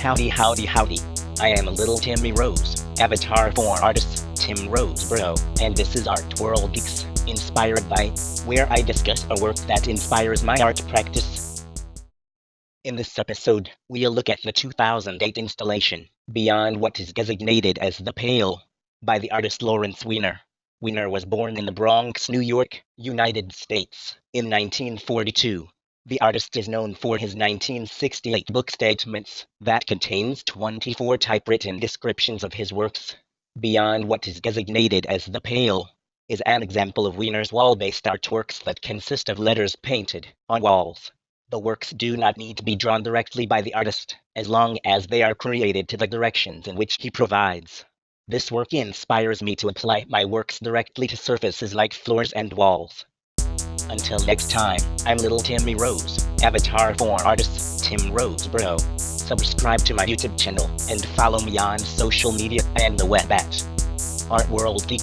Howdy, howdy, howdy. I am a little Timmy Rose, avatar for artist, Tim Rose Bro, and this is Art World Geeks, inspired by, where I discuss a work that inspires my art practice. In this episode, we'll look at the 2008 installation, Beyond What is Designated as the Pale, by the artist Lawrence Weiner. Weiner was born in the Bronx, New York, United States, in 1942. The artist is known for his 1968 book Statements, that contains 24 typewritten descriptions of his works. Beyond What is Designated as the Pale is an example of Weiner's wall-based artworks that consist of letters painted on walls. The works do not need to be drawn directly by the artist, as long as they are created to the directions in which he provides. This work inspires me to apply my works directly to surfaces like floors and walls. Until next time, I'm Little Timmy Rose, avatar for artist, Tim Rose Bro. Subscribe to my YouTube channel, and follow me on social media and the web at Art World Geek.